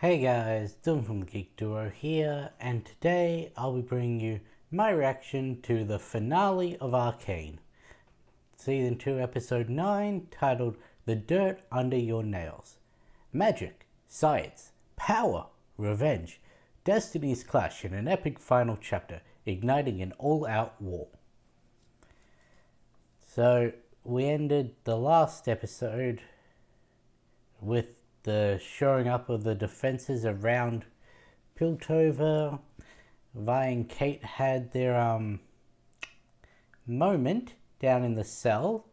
Hey guys, Dylan from the Geek Duo here, and today I'll be bringing you my reaction to the finale of Arcane, Season 2, Episode 9, titled The Dirt Under Your Nails. Magic, science, power, revenge, destinies clash in an epic final chapter, igniting an all-out war. So, we ended the last episode with the shoring up of the defenses around Piltover. Vi and Kate had their moment down in the cell.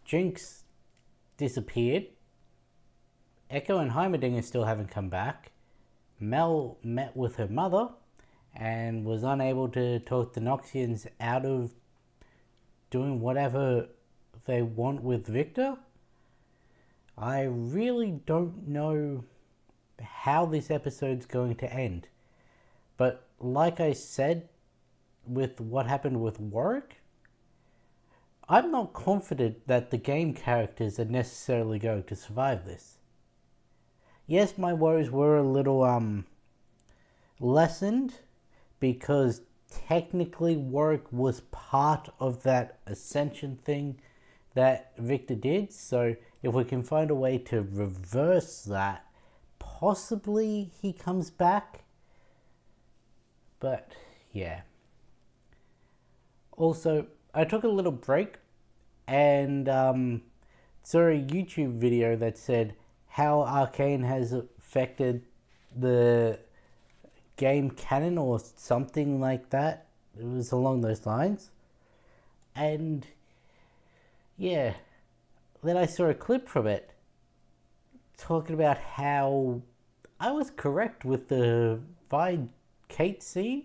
Jinx disappeared. Echo and Heimerdinger still haven't come back. Mel met with her mother and was unable to talk the Noxians out of doing whatever they want with Victor. I really don't know how this episode's going to end. But like I said with what happened with Warwick, I'm not confident that the game characters are necessarily going to survive this. Yes, my worries were a little lessened because technically Warwick was part of that ascension thing that Victor did, so if we can find a way to reverse that, possibly he comes back. But yeah. Also, I took a little break and saw a YouTube video that said how Arcane has affected the game canon or something like that. It was along those lines. And yeah, then I saw a clip from it talking about how I was correct with the Vi Kate scene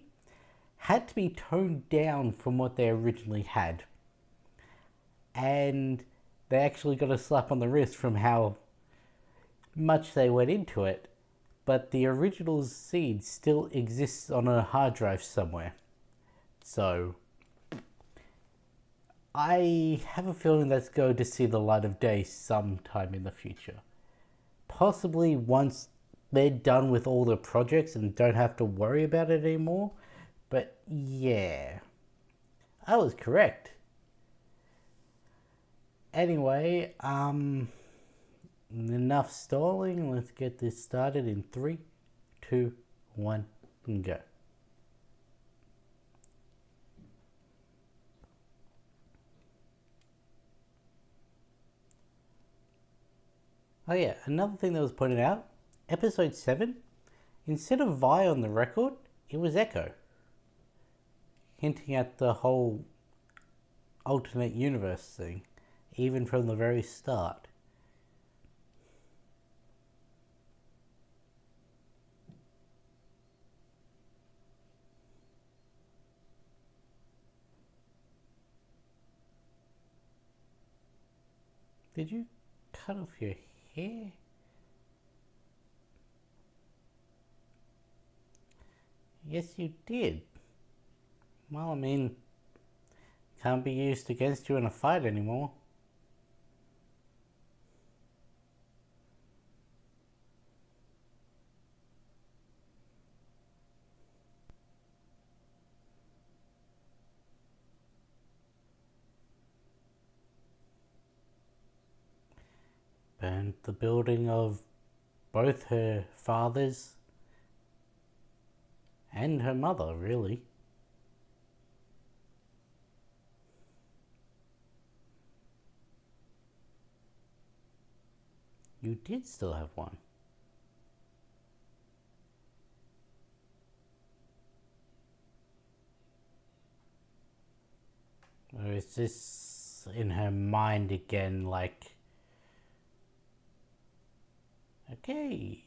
had to be toned down from what they originally had. And they actually got a slap on the wrist from how much they went into it. But the original scene still exists on a hard drive somewhere. So I have a feeling that's going to see the light of day sometime in the future. Possibly once they're done with all the projects and don't have to worry about it anymore. But yeah, I was correct. Anyway, enough stalling. Let's get this started in 3, 2, 1, and go. Oh yeah, another thing that was pointed out, episode 7, instead of Vi on the record, it was Echo. Hinting at the whole alternate universe thing, even from the very start. Did you cut off your hair? Yes, you did. Well, I mean, can't be used against you in a fight anymore. Burned the building of both her fathers and her mother, really. You did still have one. Or is this in her mind again, like, okay.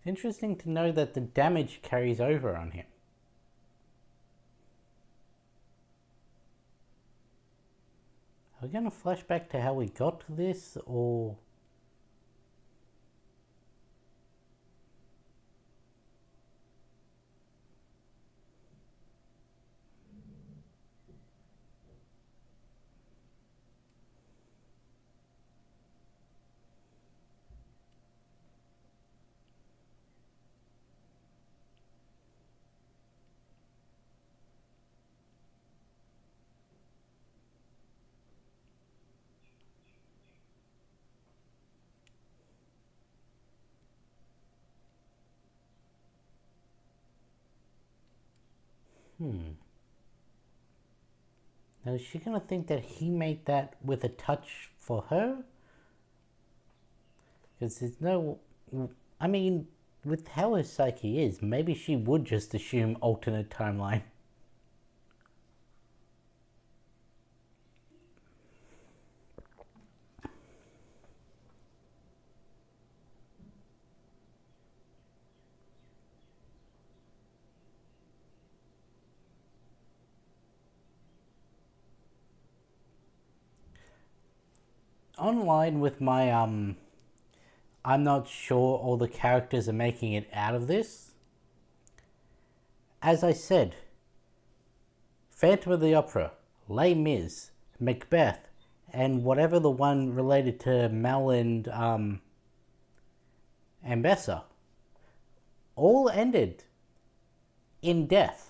Interesting to know that the damage carries over on him. Are we going to flash back to how we got to this, or... Now, is she going to think that he made that with a touch for her? Because there's no... I mean, with how her psyche is, maybe she would just assume alternate timeline. Online with my, I'm not sure all the characters are making it out of this. As I said, Phantom of the Opera, Les Mis, Macbeth, and whatever the one related to Mel and Bessa, all ended in death.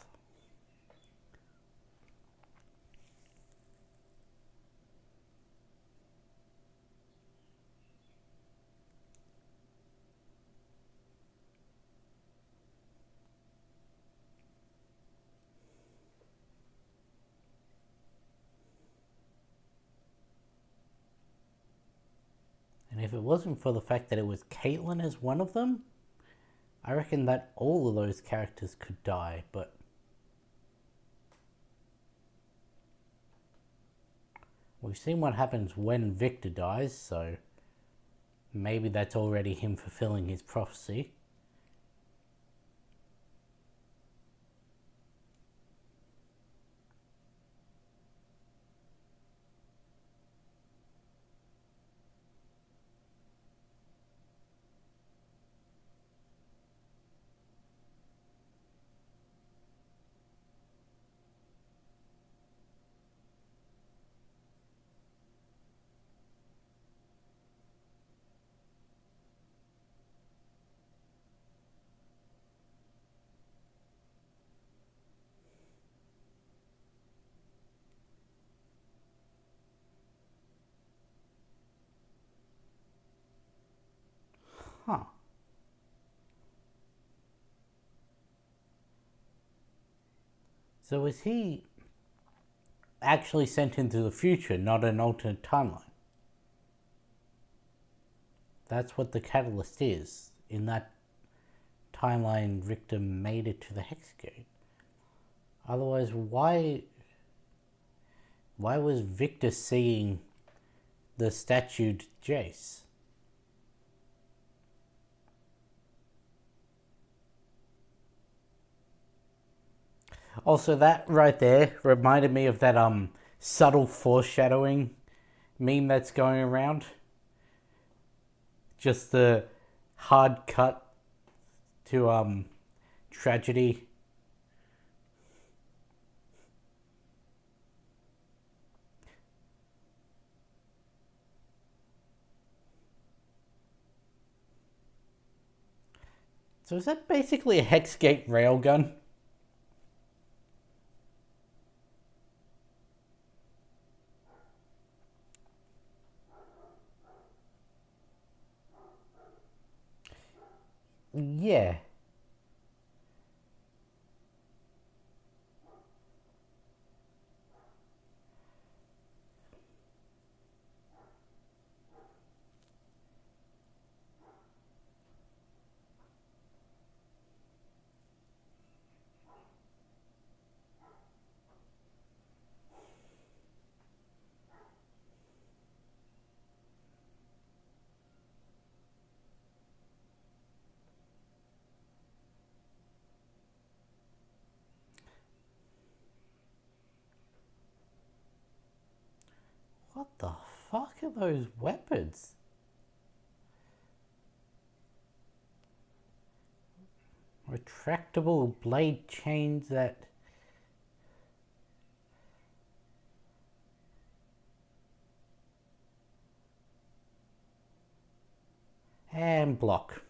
And if it wasn't for the fact that it was Caitlyn as one of them, I reckon that all of those characters could die, but... we've seen what happens when Victor dies, so... maybe that's already him fulfilling his prophecy. Huh. So is he actually sent into the future, not an alternate timeline? That's what the catalyst is. In that timeline, Victor made it to the Hex Gate. Otherwise, why was Victor seeing the statued Jace? Also, that right there reminded me of that subtle foreshadowing meme that's going around. Just the hard cut to tragedy. So is that basically a Hexgate railgun? Yeah. What the fuck are those weapons? Retractable blade chains that... And block.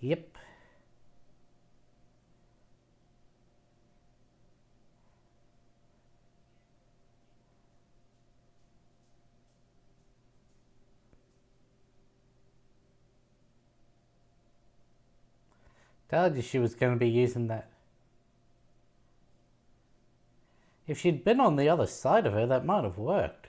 Yep. Told you she was going to be using that. If she'd been on the other side of her, that might have worked.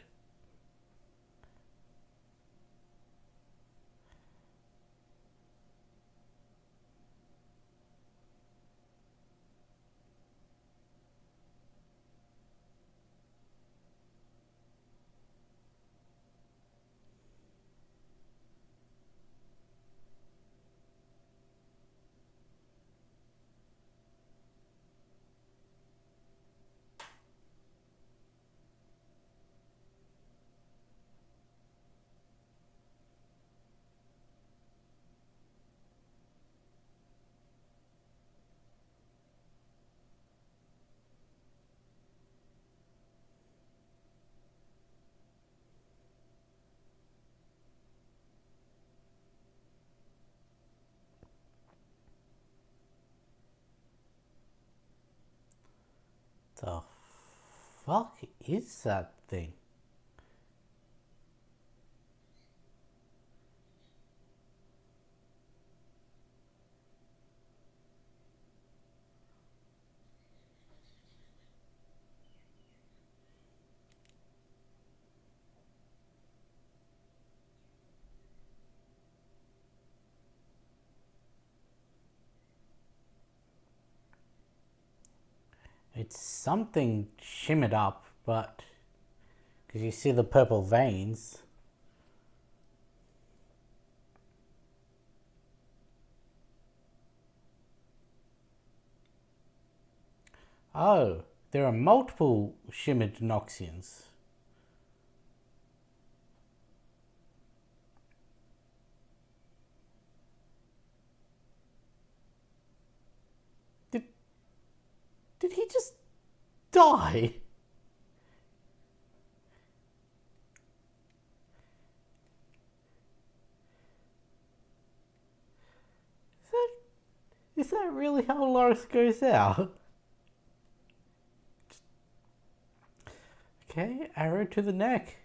The fuck is that thing? It's something shimmered up, but... because you see the purple veins. Oh, there are multiple shimmered Noxians. Did he just die? Is that really how Loris goes out? Okay, arrow to the neck.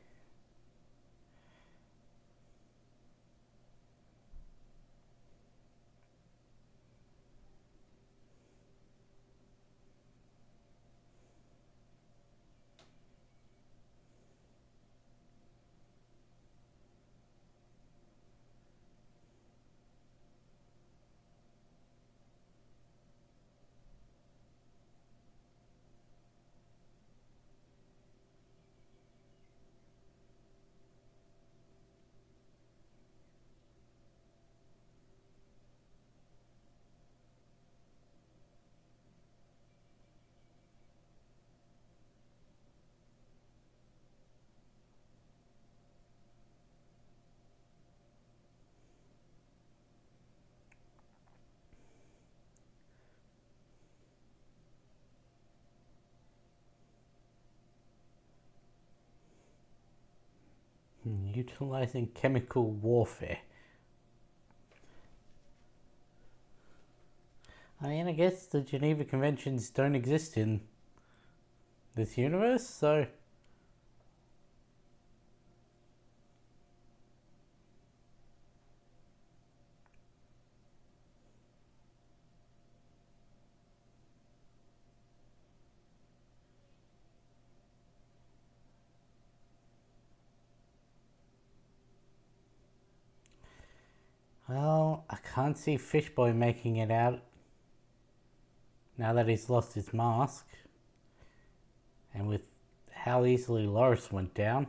Utilizing chemical warfare. I mean, I guess the Geneva Conventions don't exist in this universe, so... well, I can't see Fishboy making it out now that he's lost his mask. And with how easily Loris went down.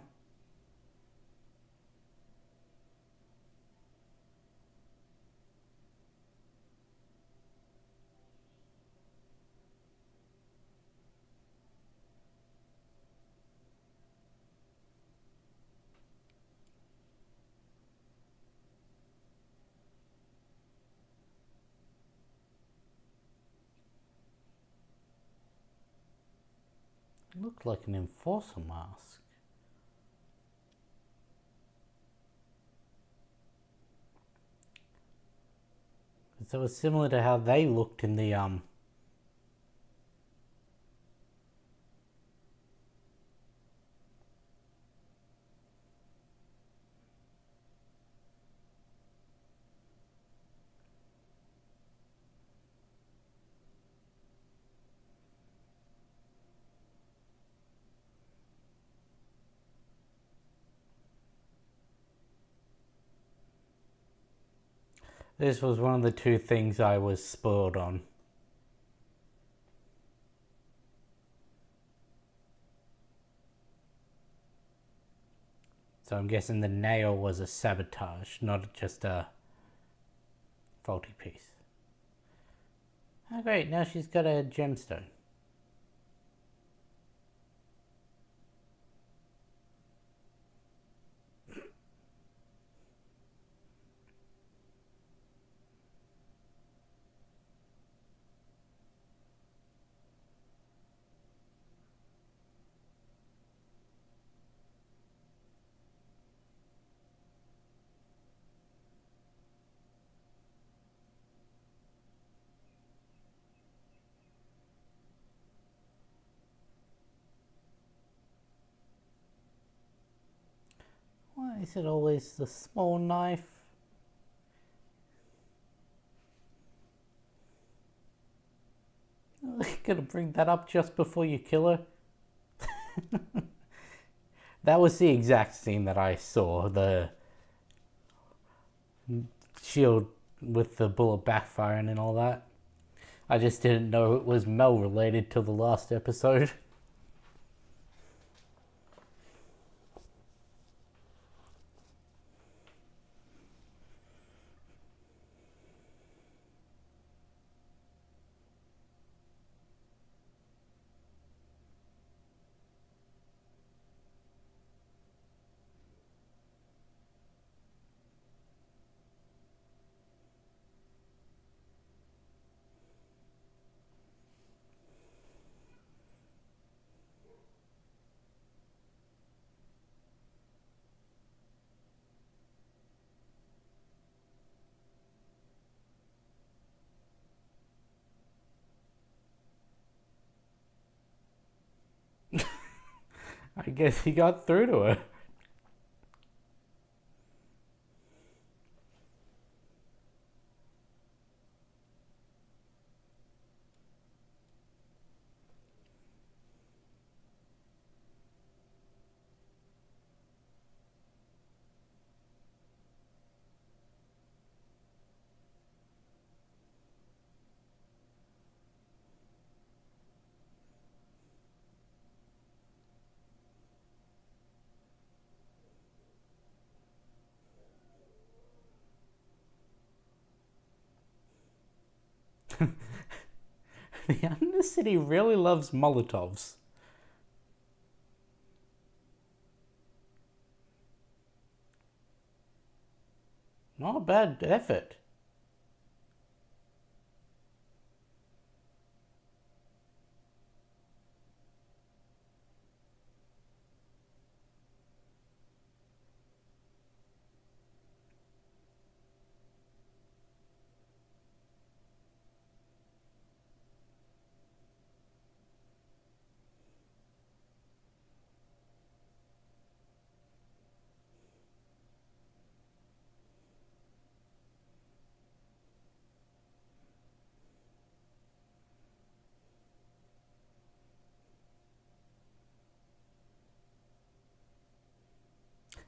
Looked like an enforcer mask. So it was similar to how they looked in the This was one of the two things I was spoiled on. So I'm guessing the nail was a sabotage, not just a faulty piece. Oh great, now she's got a gemstone. Why is it always the small knife? Gonna bring that up just before you kill her? That was the exact scene that I saw. The shield with the bullet backfiring and all that. I just didn't know it was Mel related to the last episode. I guess he got through to her. The Undercity really loves Molotovs. Not a bad effort.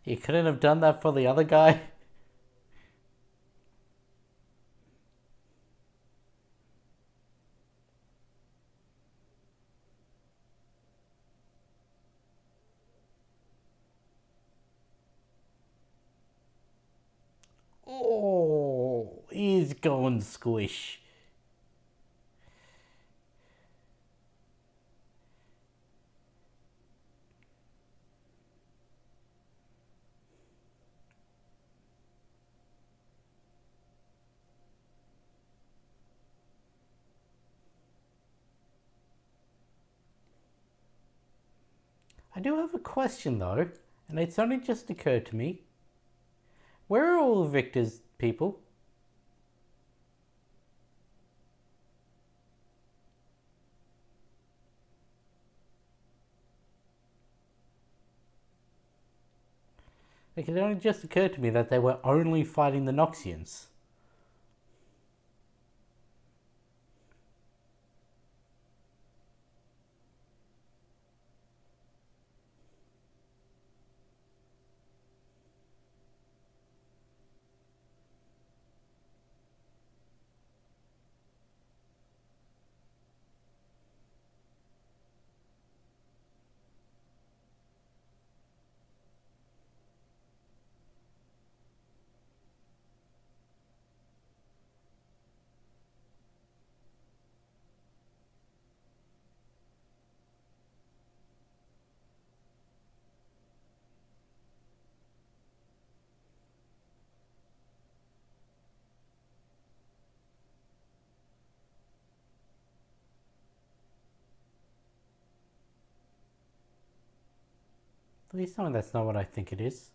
You couldn't have done that for the other guy? Oh, he's going squish. I do have a question though, and it's only just occurred to me. Where are all Victor's people? Like, it only just occurred to me that they were only fighting the Noxians. Please tell me that's not what I think it is.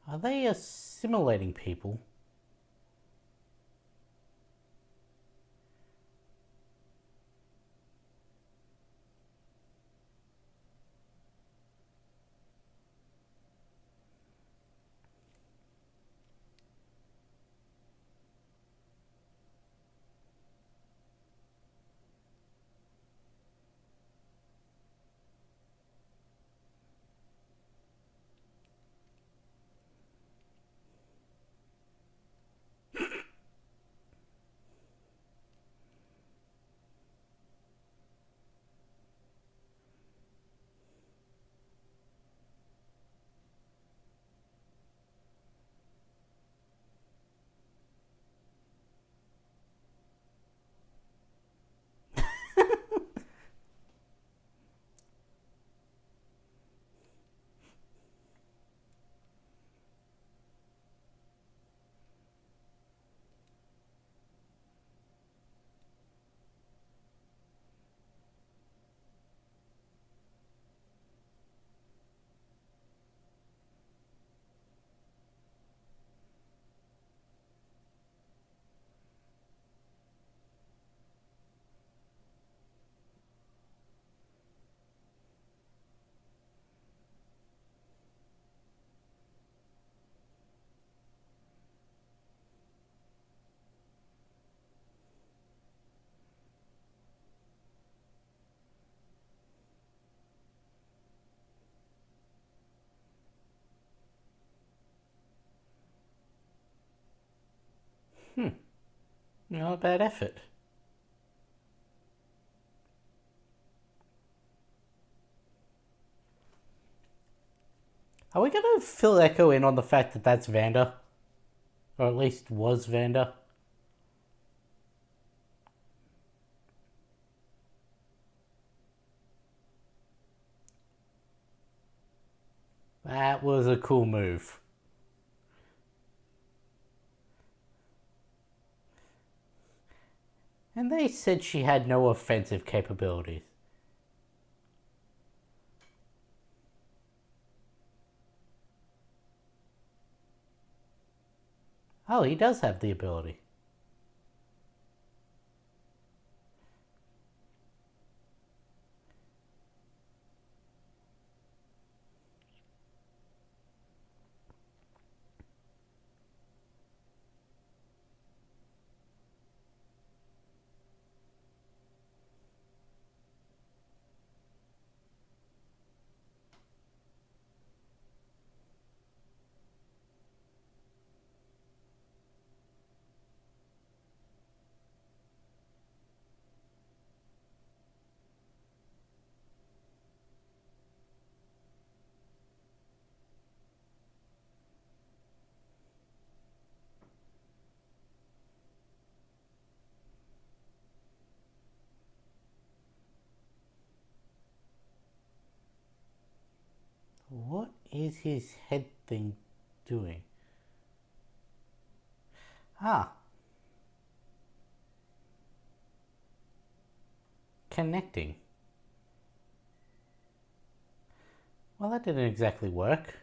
Are they assimilating people? Not a bad effort. Are we going to fill Echo in on the fact that that's Vander? Or at least was Vander? That was a cool move. And they said she had no offensive capabilities. Oh, he does have the ability. is his head thing doing? Ah. Connecting. Well, that didn't exactly work.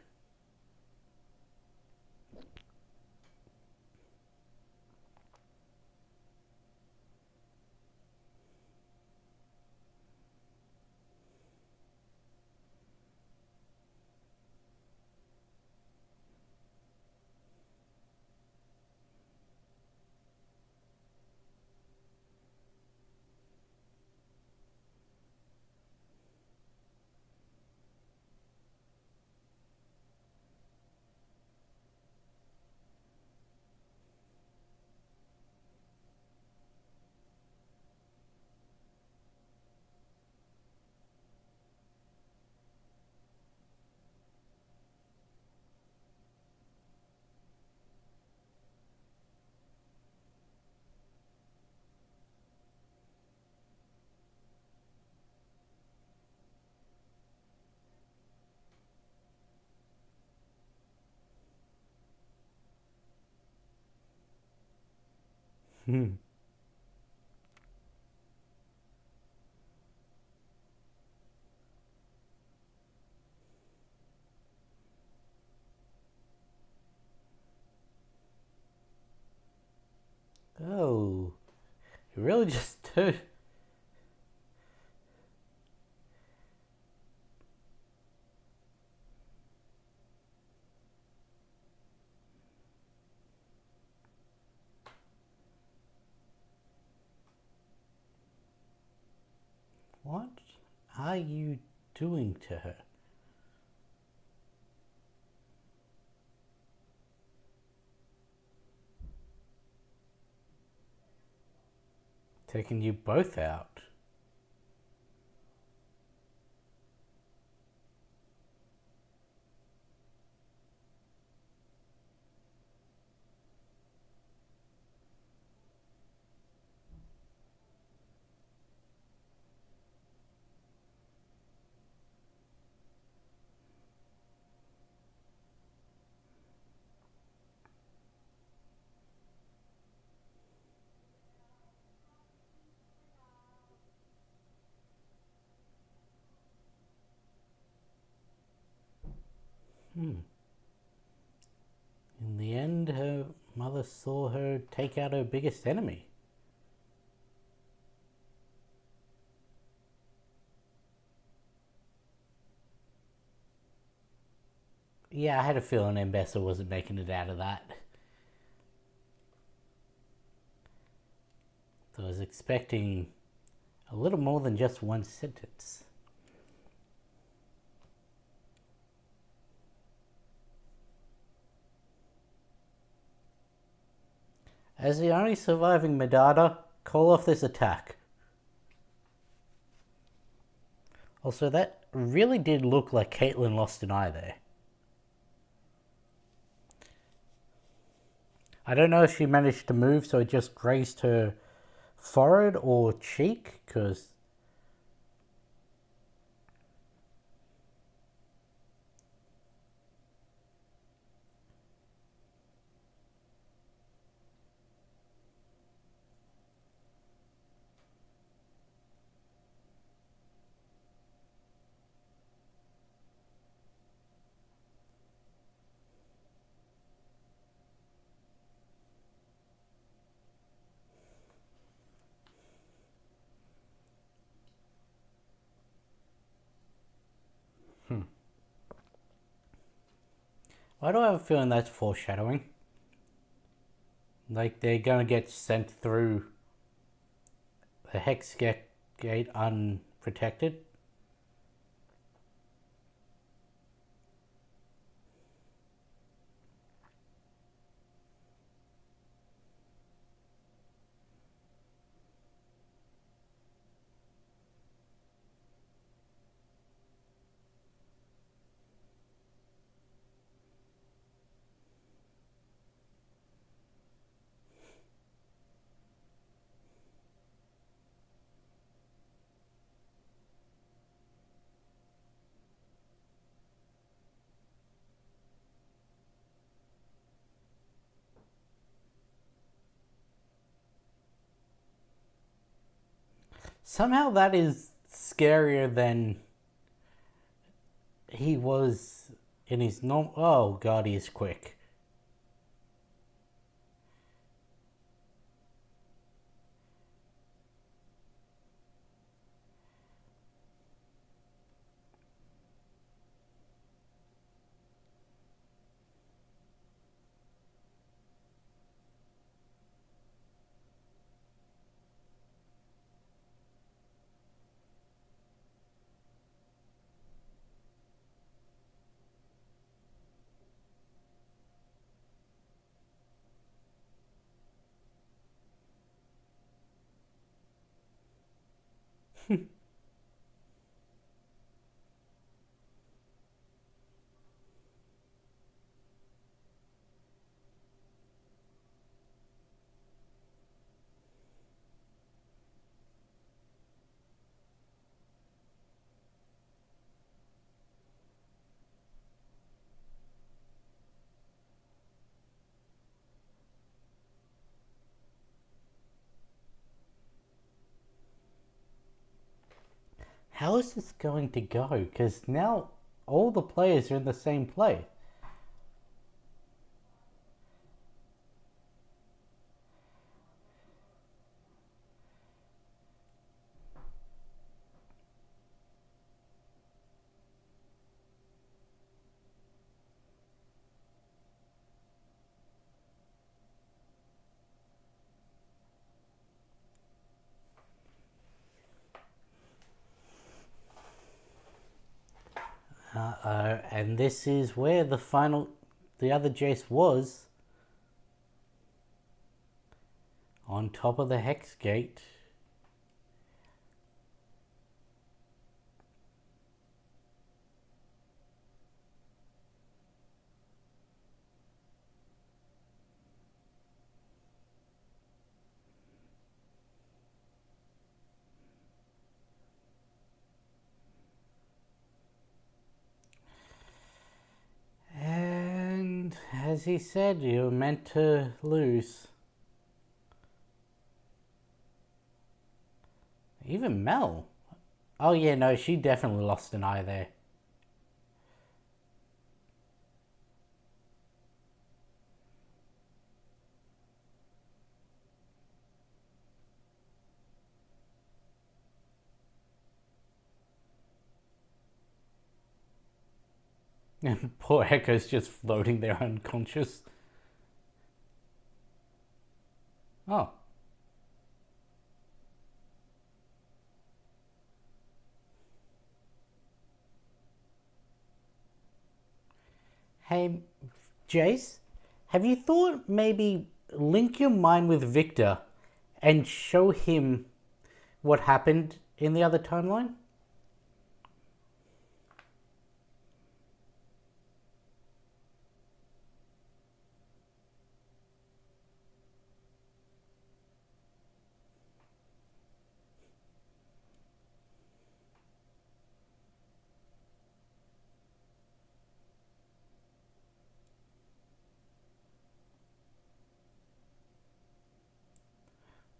Hmm. Oh, you really just do. What are you doing to her? Taking you both out. Hmm. In the end, her mother saw her take out her biggest enemy. Yeah, I had a feeling Embessa wasn't making it out of that. So I was expecting a little more than just one sentence. As the only surviving Medada, call off this attack. Also, that really did look like Caitlyn lost an eye there. I don't know if she managed to move so it just grazed her forehead or cheek, because why do I have a feeling that's foreshadowing? Like they're gonna get sent through the Hex Gate unprotected? Somehow that is scarier than he was in his normal. Oh god, he is quick. How is this going to go? Because now all the players are in the same place. And this is where the other Jace was. On top of the Hex Gate. And as he said, you were meant to lose. Even Mel. Oh yeah, no, she definitely lost an eye there. And poor Echo's just floating there unconscious. Oh. Hey, Jace, have you thought maybe link your mind with Victor and show him what happened in the other timeline?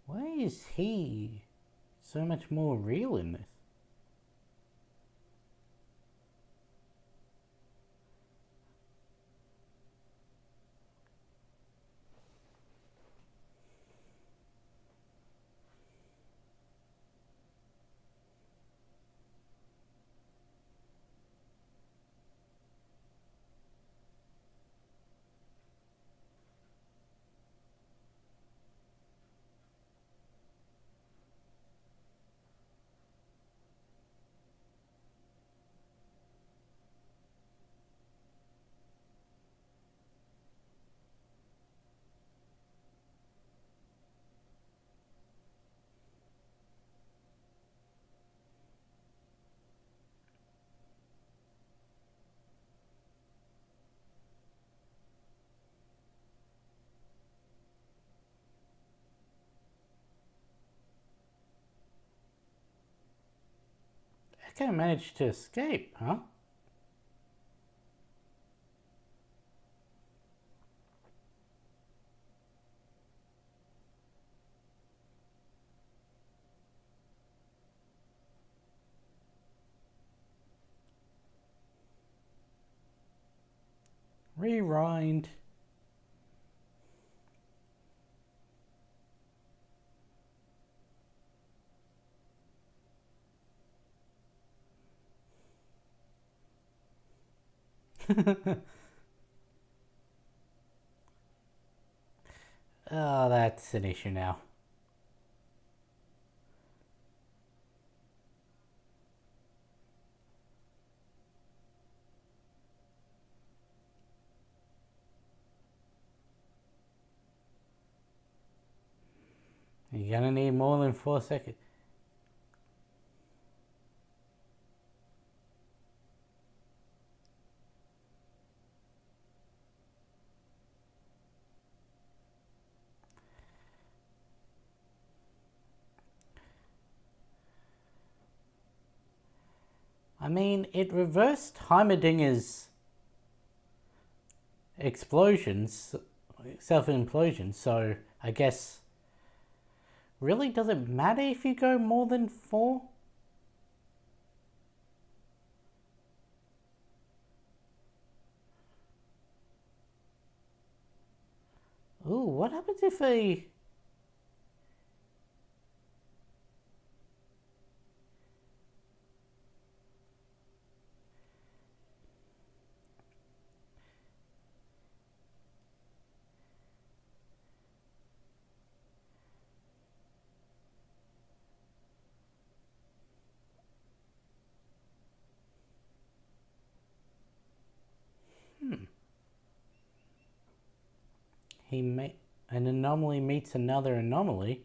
Why is he so much more real in this? Echo managed to escape, huh? Rewind. Oh, that's an issue now. You're gonna need more than 4 seconds. I mean, it reversed Heimerdinger's explosions, self-implosion, so I guess really doesn't matter if you go more than 4? Ooh, what happens if a... an anomaly meets another anomaly.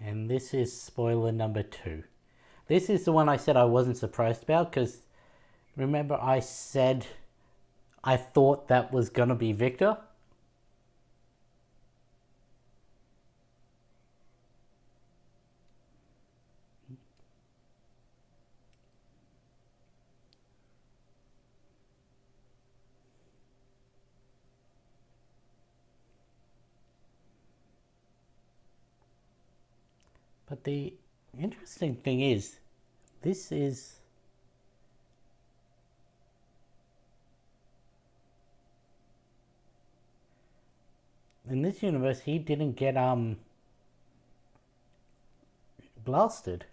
And this is spoiler number 2. This is the one I said I wasn't surprised about, because remember I said I thought that was gonna be Victor? But the interesting thing is, this is... in this universe, he didn't get, blasted.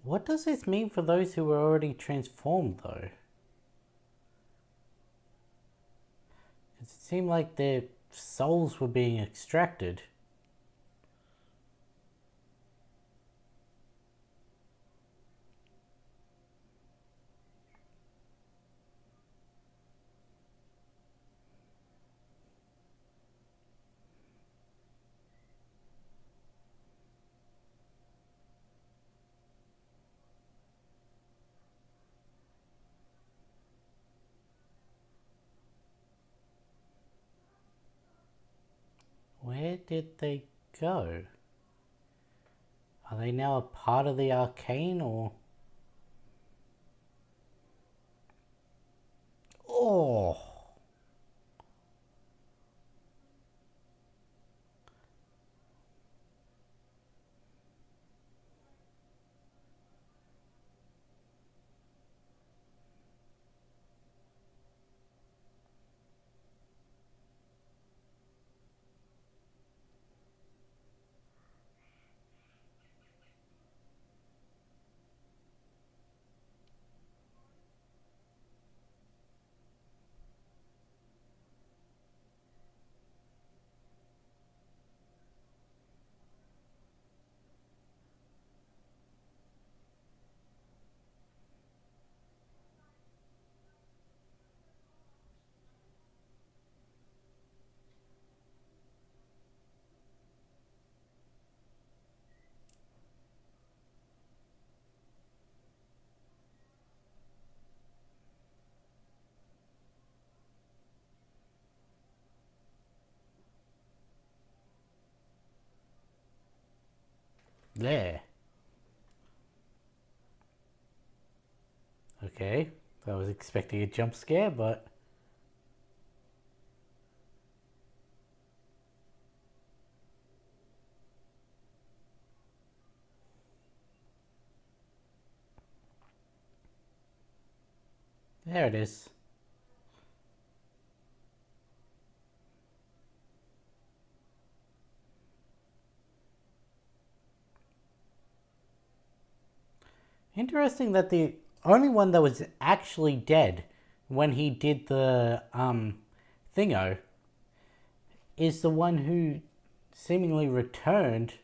What does this mean for those who were already transformed, though? It seemed like their souls were being extracted. Where did they go? Are they now a part of the Arcane, or... Oh! There. Okay, I was expecting a jump scare, but... There it is. Interesting that the only one that was actually dead when he did the thingo is the one who seemingly returned.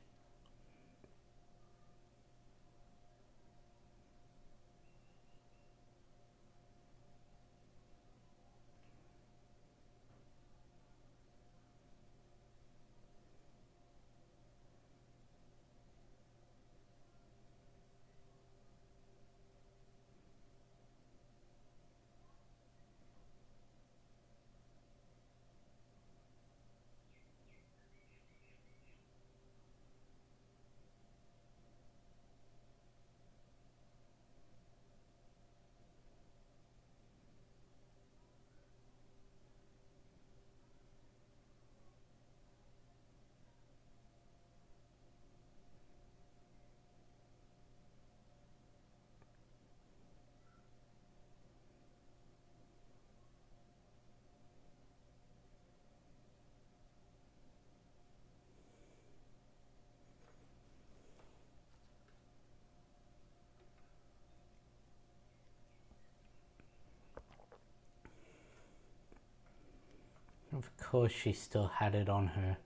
Of course she still had it on her.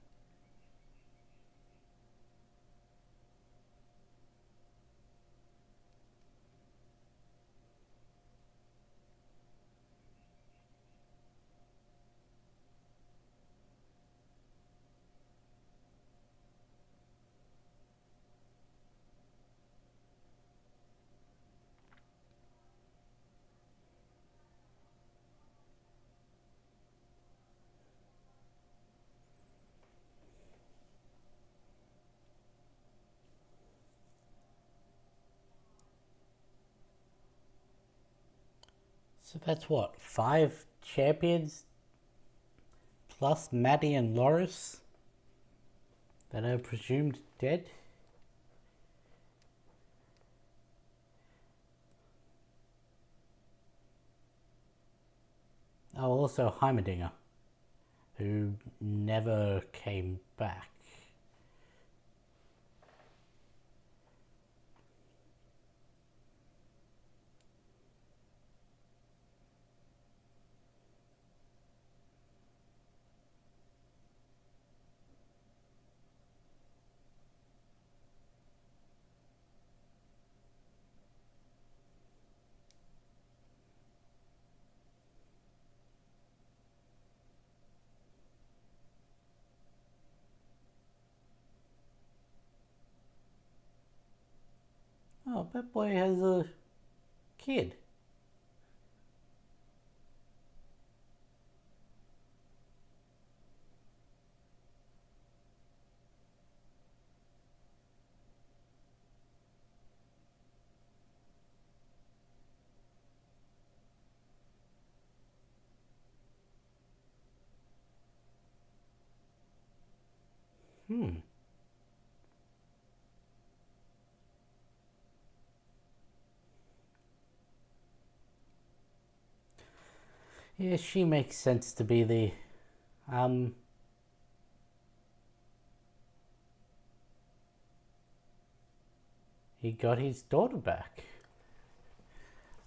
So that's what, 5 champions plus Maddie and Loris that are presumed dead? Oh, also Heimerdinger, who never came back. Oh, that boy has a kid. Hmm. Yeah, she makes sense to be the um he got his daughter back.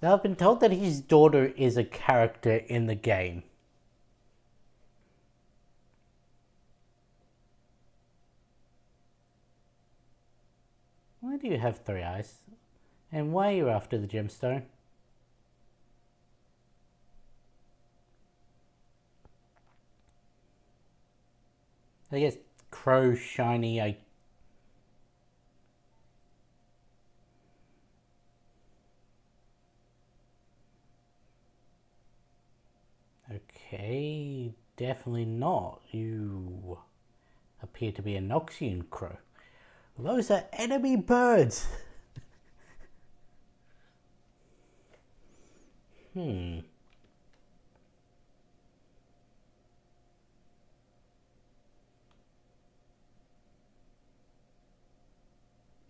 Now I've been told that his daughter is a character in the game. Why do you have three eyes? And why are you after the gemstone? I guess Crow shiny. Okay, definitely not. You appear to be a Noxian crow. Those are enemy birds. Hmm.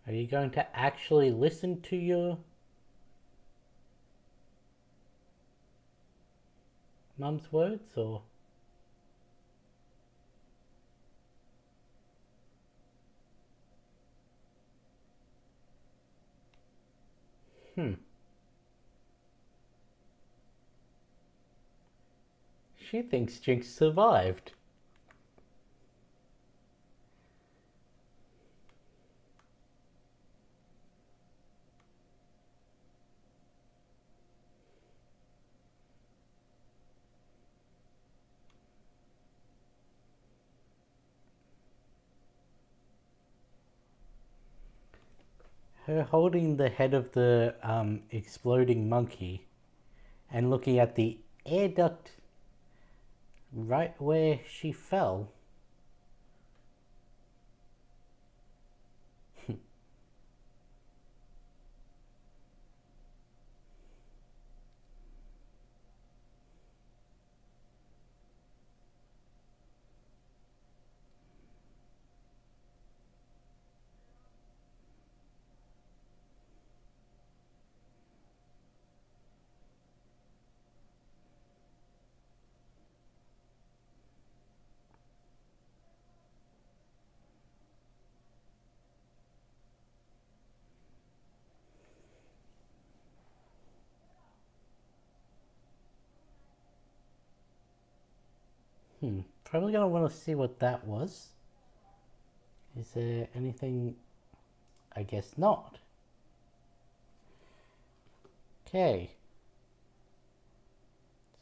Are you going to actually listen to your mum's words, or? Hmm. She thinks Jinx survived. Her holding the head of the exploding monkey and looking at the air duct right where she fell. Probably gonna want to see what that was. Is there anything? I guess not. Okay.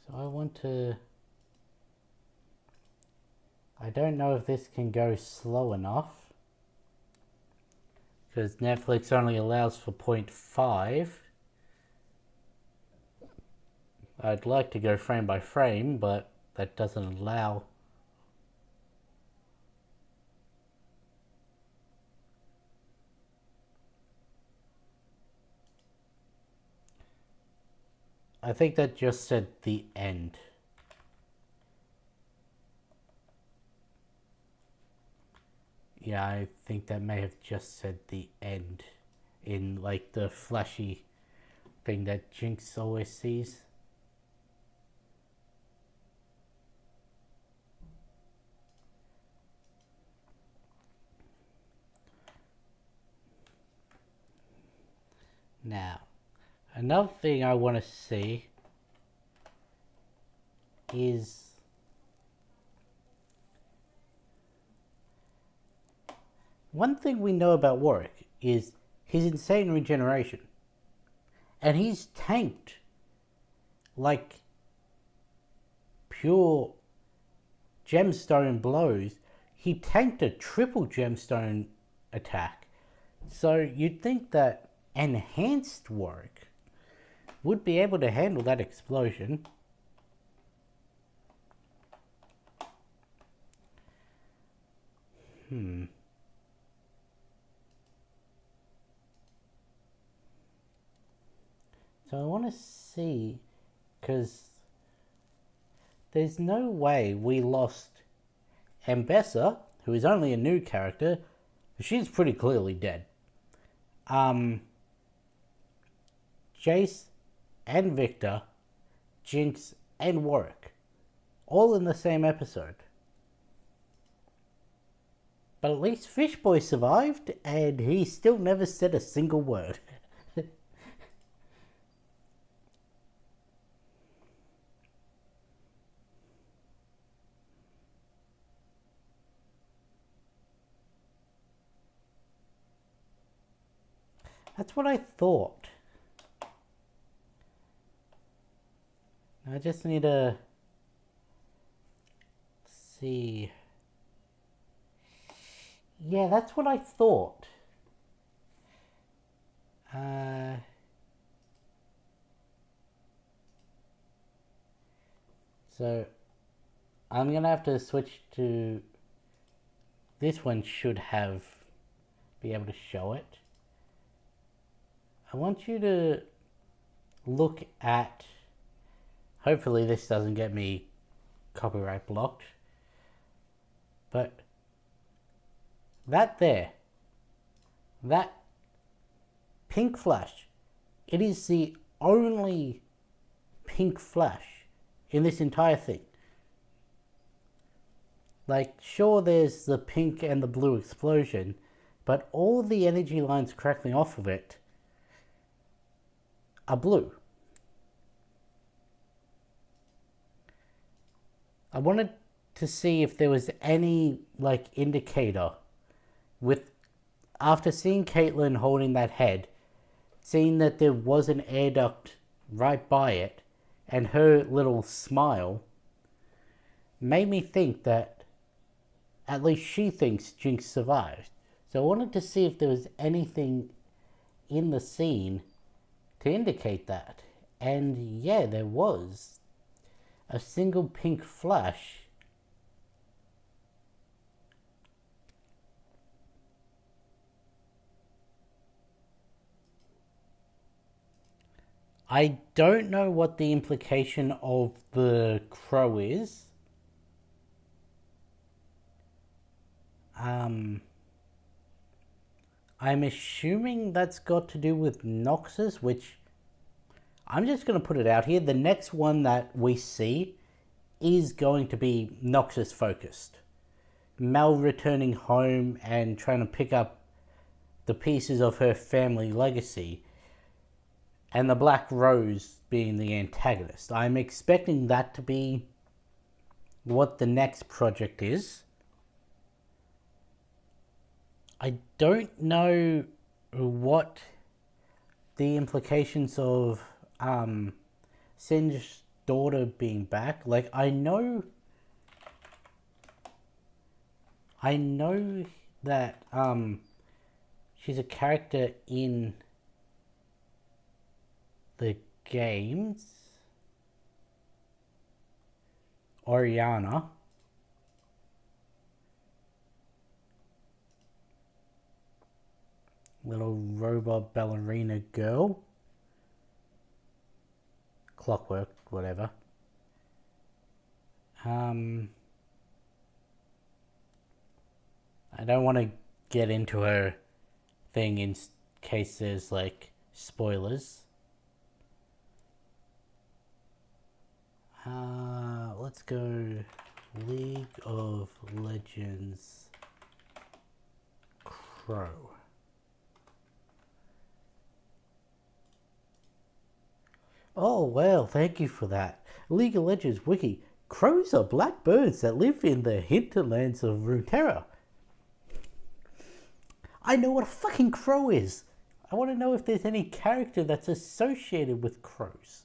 So I want to... I don't know if this can go slow enough, because Netflix only allows for 0.5. I'd like to go frame by frame, but that doesn't allow. I think that just said the end. Yeah, I think that may have just said the end in like the flashy thing that Jinx always sees. Now, another thing I want to see is one thing we know about Warwick is his insane regeneration. And he's tanked like pure gemstone blows. He tanked a triple gemstone attack. So you'd think that enhanced Warwick would be able to handle that explosion. So I want to see, because there's no way we lost Ambessa, who is only a new character. She's pretty clearly dead. Jace and Victor, Jinx and Warwick, all in the same episode. But at least Fishboy survived, and he still never said a single word. That's what I thought. I just need to see. Yeah, that's what I thought. So I'm gonna have to switch to this one. Should have be able to show it. I want you to look at, hopefully this doesn't get me copyright blocked, but that there, that pink flash, it is the only pink flash in this entire thing. Like, sure, there's the pink and the blue explosion, but all the energy lines crackling off of it are blue. I wanted to see if there was any like indicator with, after seeing Caitlyn holding that head, seeing that there was an air duct right by it, and her little smile made me think that at least she thinks Jinx survived. So I wanted to see if there was anything in the scene to indicate that. And yeah, there was a single pink flash. I don't know what the implication of the crow is. I'm assuming that's got to do with Noxus, which I'm just going to put it out here. The next one that we see is going to be Noxus focused. Mel returning home and trying to pick up the pieces of her family legacy, and the Black Rose being the antagonist. I'm expecting that to be what the next project is. I don't know what the implications of Singe's daughter being back. Like, I know that she's a character in the games. Oriana. Little robot ballerina girl. Clockwork, whatever. I don't want to get into her thing in case there's like spoilers. Let's go League of Legends Crow. Oh, well, thank you for that. League of Legends Wiki. Crows are black birds that live in the hinterlands of Runeterra. I know what a fucking crow is. I want to know if there's any character that's associated with crows.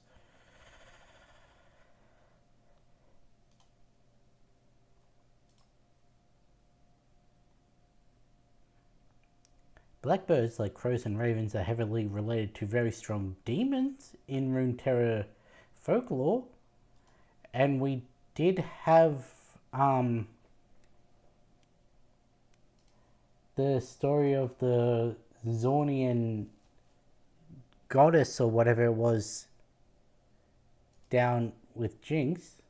Blackbirds, like crows and ravens, are heavily related to very strong demons in Runeterra folklore. And we did have the story of the Zornian goddess or whatever it was down with Jinx.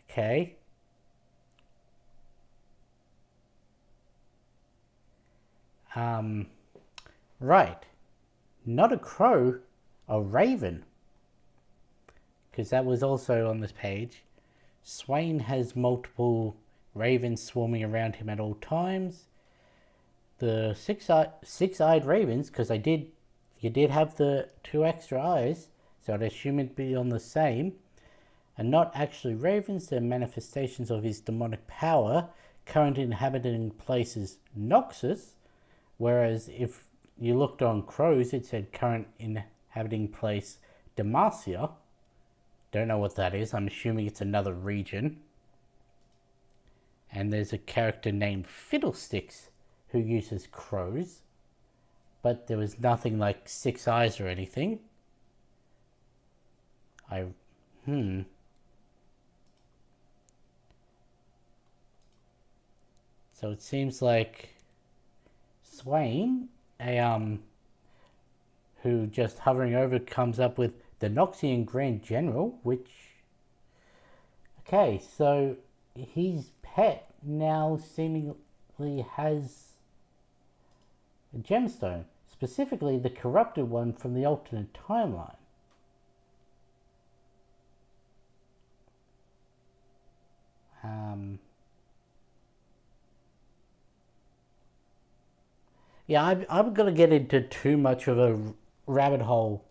Okay. Right. Not a crow, a raven. Because that was also on this page. Swain has multiple ravens swarming around him at all times. The six-eyed ravens, because you did have the 2 extra eyes, so I'd assume it'd be on the same, are not actually ravens. They're manifestations of his demonic power, current inhabiting places Noxus, whereas if you looked on crows, it said current inhabiting place Demacia. Don't know what that is. I'm assuming it's another region. And there's a character named Fiddlesticks who uses crows. But there was nothing like 6 eyes or anything. So it seems like Swain, who just hovering over comes up with the Noxian Grand General, which... Okay, so his pet now seemingly has a gemstone, specifically the corrupted one from the alternate timeline. Yeah, I'm going to get into too much of a rabbit hole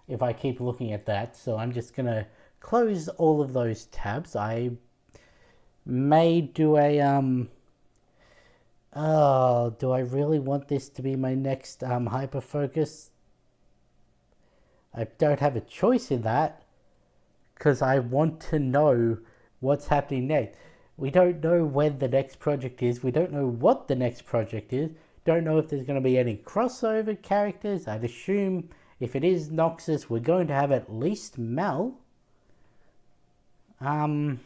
if I keep looking at that, so I'm just going to close all of those tabs. I may do a oh, do I really want this to be my next hyper focus? I don't have a choice in that, because I want to know what's happening next. We don't know when the next project is. We don't know what the next project is. Don't know if there's going to be any crossover characters. I'd assume if it is Noxus, we're going to have at least Mel. They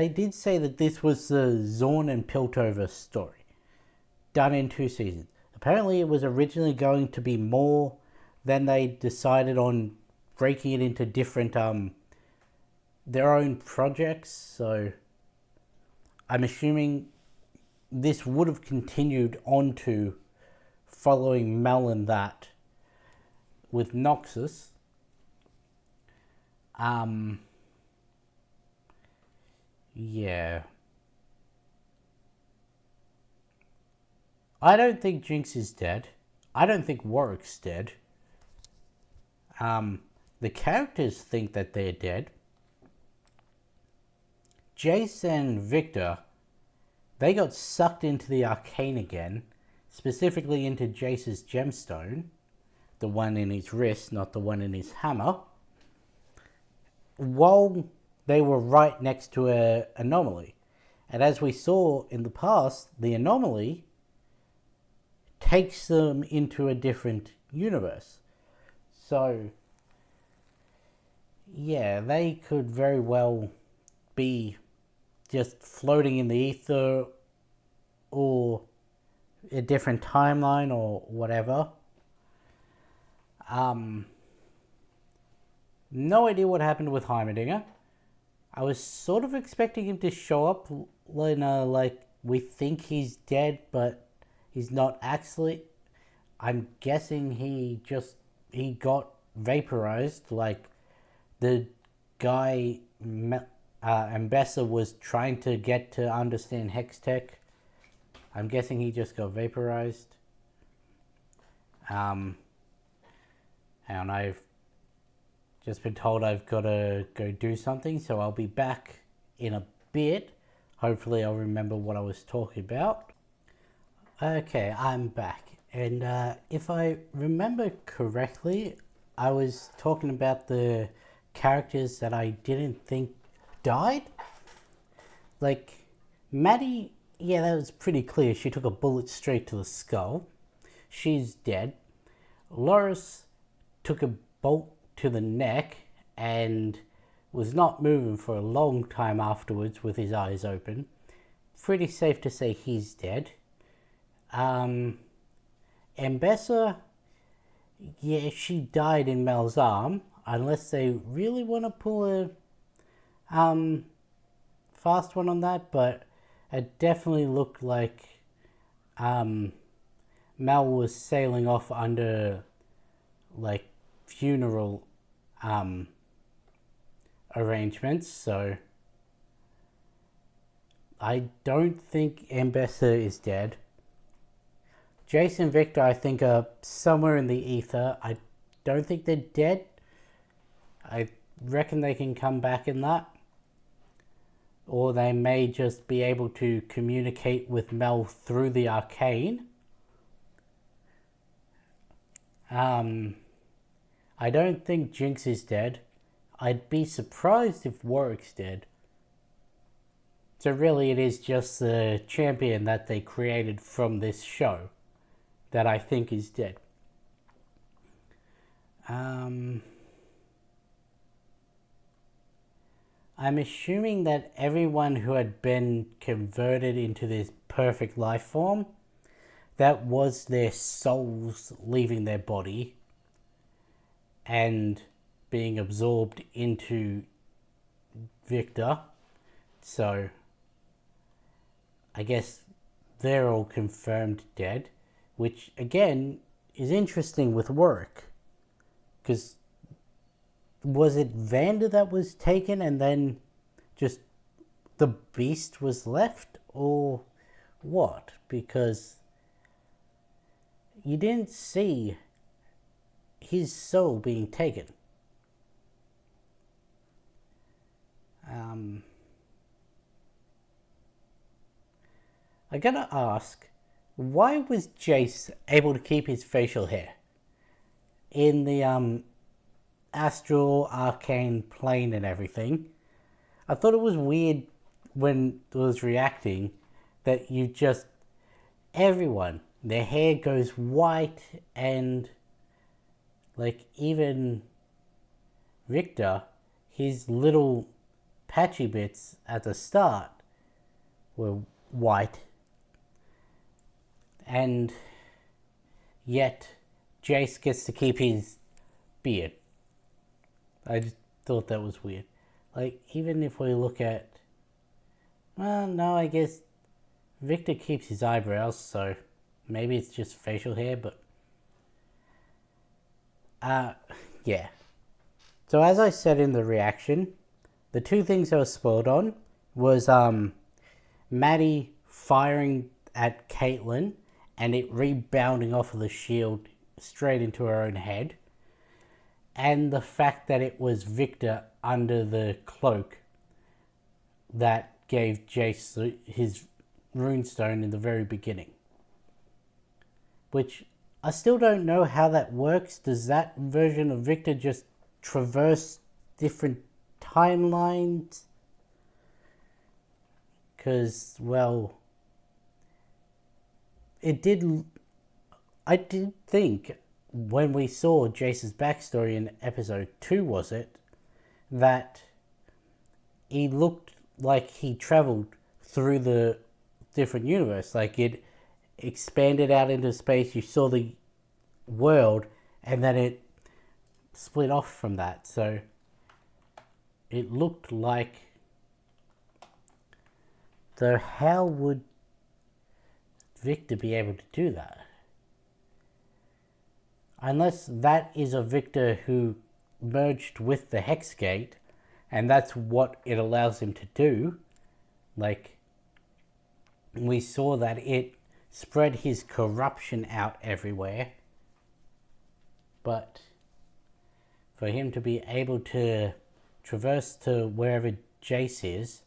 did say that this was the Zorn and Piltover story, done in 2 seasons. Apparently it was originally going to be more, then they decided on breaking it into different, their own projects, so I'm assuming this would have continued on to following Mel and that with Noxus. Yeah. I don't think Jinx is dead. I don't think Warwick's dead. The characters think that they're dead. Jace and Victor, they got sucked into the Arcane again, specifically into Jace's gemstone, the one in his wrist, not the one in his hammer, while they were right next to an anomaly. And as we saw in the past, the anomaly takes them into a different universe. So, yeah, they could very well be just floating in the ether or a different timeline or whatever. No idea what happened with Heimerdinger. I was sort of expecting him to show up like we think he's dead, but he's not actually. I'm guessing he got vaporized, like the guy Ambessa was trying to get to understand Hex Tech. I'm guessing he just got vaporized. And I've just been told I've got to go do something, so I'll be back in a bit. Hopefully I'll remember what I was talking about. Okay, I'm back. And if I remember correctly, I was talking about the characters that I didn't think died. Like, Maddie, yeah, that was pretty clear. She took a bullet straight to the skull. She's dead. Loris took a bolt to the neck and was not moving for a long time afterwards with his eyes open. Pretty safe to say he's dead. Mbessa, yeah, she died in Mel's arm, unless they really want to pull a fast one on that, but it definitely looked like Mel was sailing off under like funeral arrangements, so I don't think Mbessa is dead. Jace and Victor, I think, are somewhere in the ether. I don't think they're dead. I reckon they can come back in that. Or they may just be able to communicate with Mel through the Arcane. I don't think Jinx is dead. I'd be surprised if Warwick's dead. So really it is just the champion that they created from this show that I think is dead. I'm assuming that everyone who had been converted into this perfect life form, that was their souls leaving their body and being absorbed into Victor. So I guess they're all confirmed dead, which again is interesting with work, because was it Vander that was taken and then just the beast was left, or what? Because you didn't see his soul being taken. I gotta ask, why was Jace able to keep his facial hair in the astral arcane plane and everything? I thought it was weird when it was reacting that you just, everyone, their hair goes white, and like even Victor, his little patchy bits at the start were white, and yet Jace gets to keep his beard. I just thought that was weird. Like, even if we look at, well, no, I guess Victor keeps his eyebrows, so maybe it's just facial hair, but yeah. So as I said in the reaction, the two things I was spoiled on was Maddie firing at Caitlyn and it rebounding off of the shield straight into her own head, and the fact that it was Victor under the cloak that gave Jace his runestone in the very beginning. Which I still don't know how that works. Does that version of Victor just traverse different timelines? Because, well, I did think when we saw Jace's backstory in episode 2, was it, that he looked like he traveled through the different universe. Like, it expanded out into space, you saw the world, and then it split off from that. So it looked like, so how would Victor be able to do that? Unless that is a Victor who merged with the Hex Gate, and that's what it allows him to do. Like, we saw that it spread his corruption out everywhere, but for him to be able to traverse to wherever Jace is,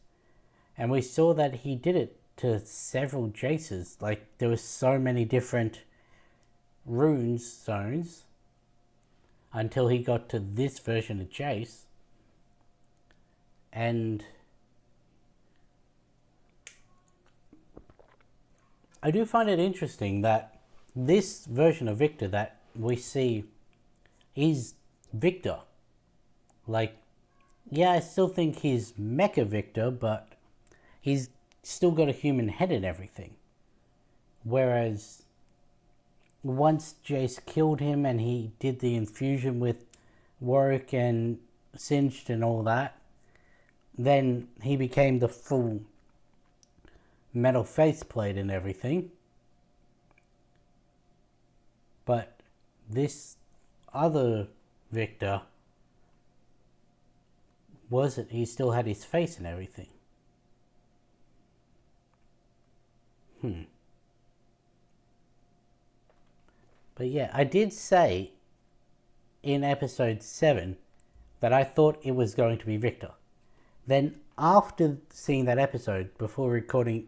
and we saw that he did it to several Jaces. Like, there were so many different runes zones. until he got to this version of Jace. And I do find it interesting that this version of Victor that we see is Victor. Like, yeah, I still think he's Mecha Victor, but he's still got a human head and everything. Whereas once Jace killed him and he did the infusion with Warwick and Singed and all that, then he became the full metal faceplate and everything. But this other Victor wasn't. He still had his face and everything. But yeah, I did say in episode 7 that I thought it was going to be Victor. Then after seeing that episode, before recording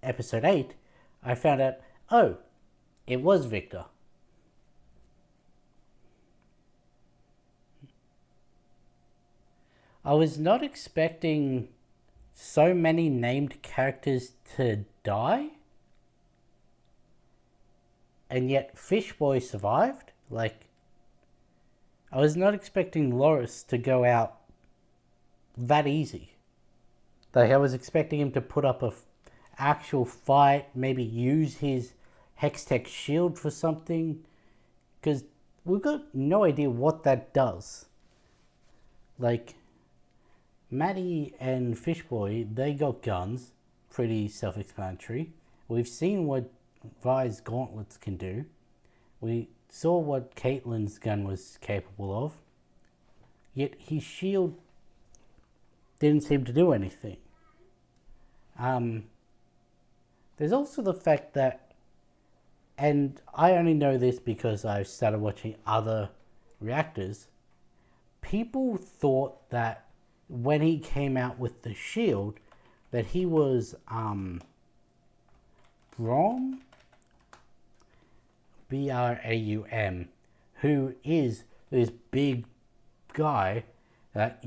episode 8, I found out, oh, it was Victor. I was not expecting so many named characters to die. And yet Fishboy survived. Like, I was not expecting Loris to go out that easy. Like, I was expecting him to put up a actual fight, maybe use his Hextech shield for something, because we've got no idea what that does. Like, Maddie and Fishboy, they got guns, pretty self-explanatory. We've seen what Vi's gauntlets can do. We saw what Caitlyn's gun was capable of. Yet his shield didn't seem to do anything. There's also the fact that, and I only know this because I've started watching other reactors, people thought that when he came out with the shield, that he was Braum, Braum, who is this big guy that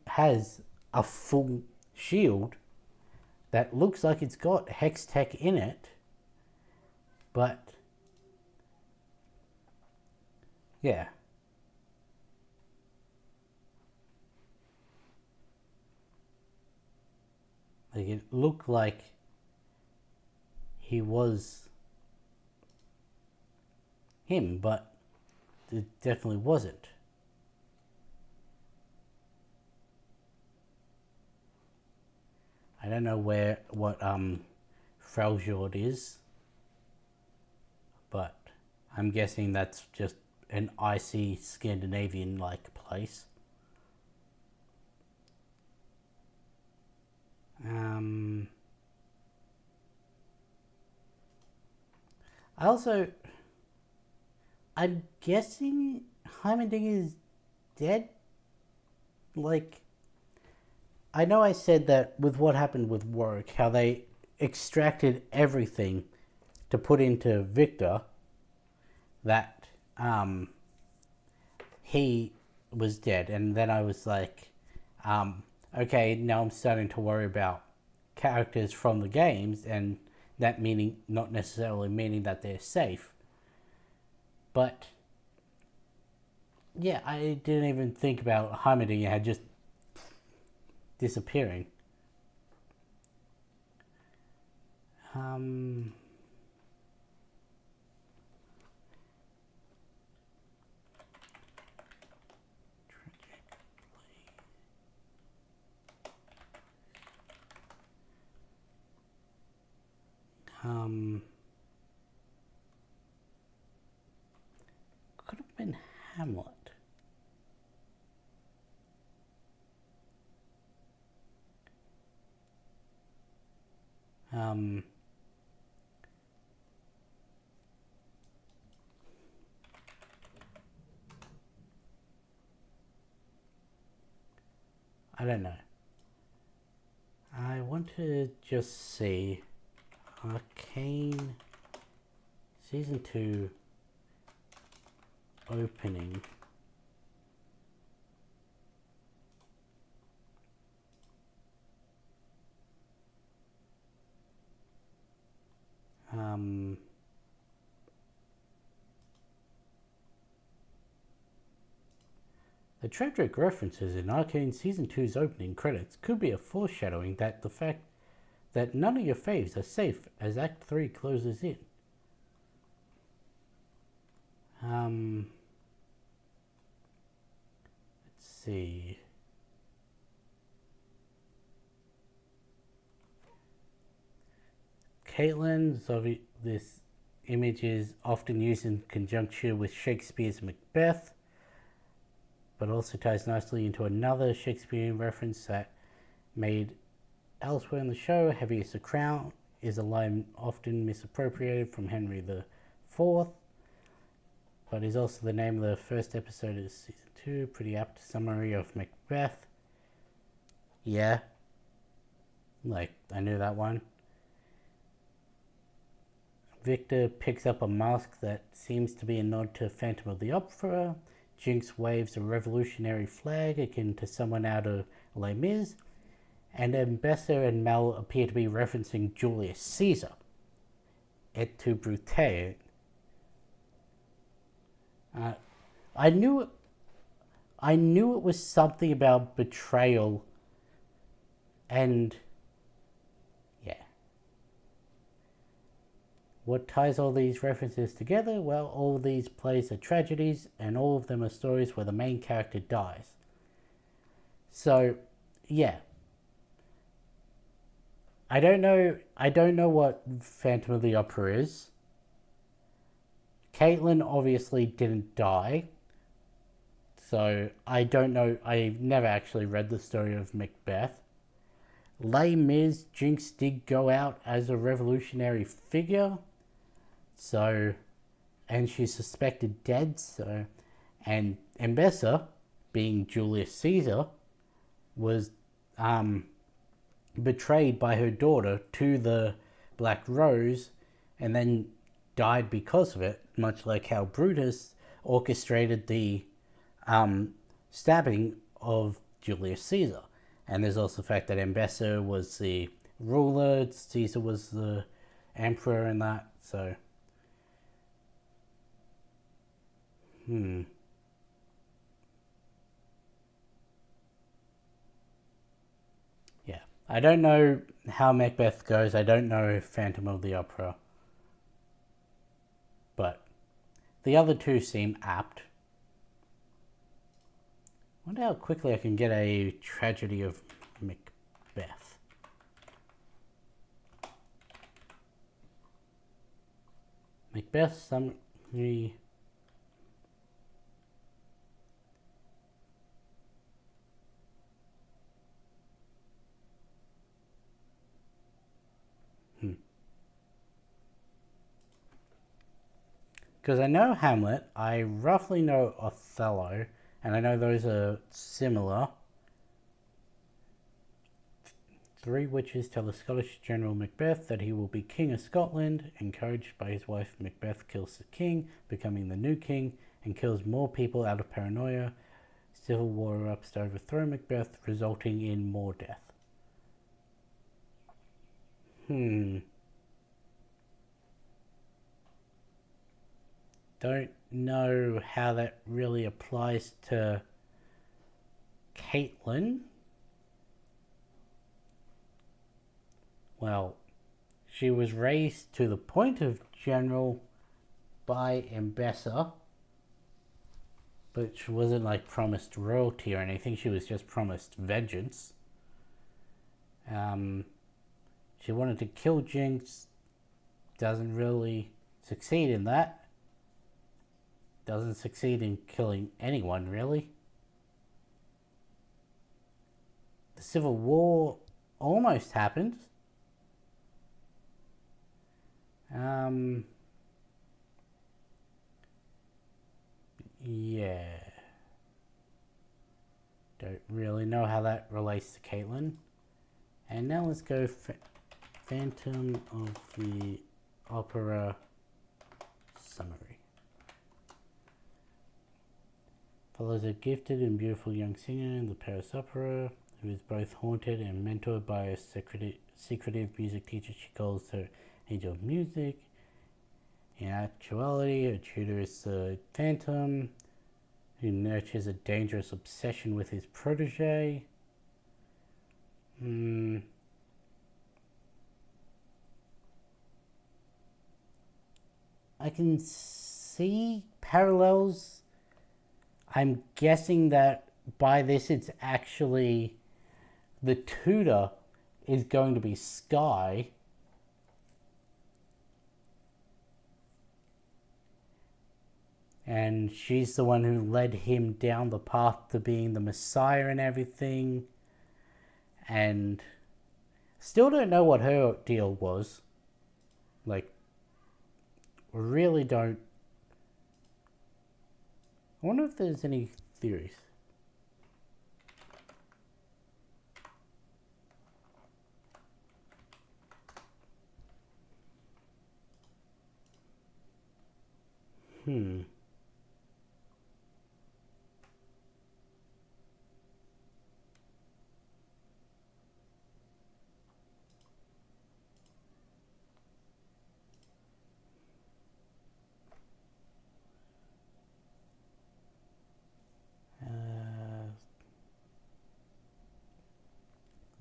has a full shield that looks like it's got Hextech in it, but yeah. Like, it looked like he was him, but it definitely wasn't. I don't know what Fraljord is, but I'm guessing that's just an icy Scandinavian-like place. I'm guessing Heimerdinger is dead. Like, I know I said that with what happened with Warwick, how they extracted everything to put into Victor, that he was dead. And then I was like, okay, now I'm starting to worry about characters from the games, and that meaning not necessarily meaning that they're safe. But yeah, I didn't even think about Heimerdinger had just disappearing. Could have been Hamlet. I don't know. I want to just see Arcane Season 2 opening The tragic references in Arcane Season 2's opening credits could be a foreshadowing that the fact that none of your faves are safe as Act 3 closes in. Let's see. This image is often used in conjunction with Shakespeare's Macbeth, but also ties nicely into another Shakespearean reference that made elsewhere in the show. Heavy as a crown is a line often misappropriated from Henry IV, but is also the name of the first episode of season 2. Pretty apt summary of Macbeth. Yeah, like I knew that one. Victor picks up a mask that seems to be a nod to Phantom of the Opera. Jinx waves a revolutionary flag akin to someone out of Les Mis, and Ambessa and Mel appear to be referencing Julius Caesar. Et tu, Brute. I knew it was something about betrayal, and yeah. What ties all these references together? Well, all these plays are tragedies, and all of them are stories where the main character dies. So, yeah. I don't know what Phantom of the Opera is. Caitlin obviously didn't die. So, I don't know. I've never actually read the story of Macbeth. Les Mis, Jinx did go out as a revolutionary figure. So, and she's suspected dead. So, and Ambessa, being Julius Caesar, was betrayed by her daughter to the Black Rose, and then died because of it. Much like how Brutus orchestrated the stabbing of Julius Caesar. And there's also the fact that Ambessa was the ruler, Caesar was the emperor, and that. So. Yeah. I don't know how Macbeth goes. I don't know Phantom of the Opera. But the other two seem apt. I wonder how quickly I can get a tragedy of Macbeth. Macbeth summary. Because I know Hamlet, I roughly know Othello, and I know those are similar. Three witches tell the Scottish general Macbeth that he will be king of Scotland. Encouraged by his wife, Macbeth kills the king, becoming the new king, and kills more people out of paranoia. Civil war erupts to overthrow Macbeth, resulting in more death. Don't know how that really applies to Caitlin. Well, she was raised to the point of general by Ambessa, but she wasn't like promised royalty or anything. She was just promised vengeance. She wanted to kill Jinx, doesn't really succeed in that. Doesn't succeed in killing anyone, really. The Civil War almost happened. Yeah. Don't really know how that relates to Caitlin. And now let's go Phantom of the Opera summary. Follows a gifted and beautiful young singer in the Paris Opera who is both haunted and mentored by a secretive music teacher she calls her angel of music. In actuality, her tutor is the Phantom, who nurtures a dangerous obsession with his protege. I can see parallels. I'm guessing that by this it's actually the tutor is going to be Sky. And she's the one who led him down the path to being the Messiah and everything. And still don't know what her deal was. Like, really don't. I wonder if there's any theories.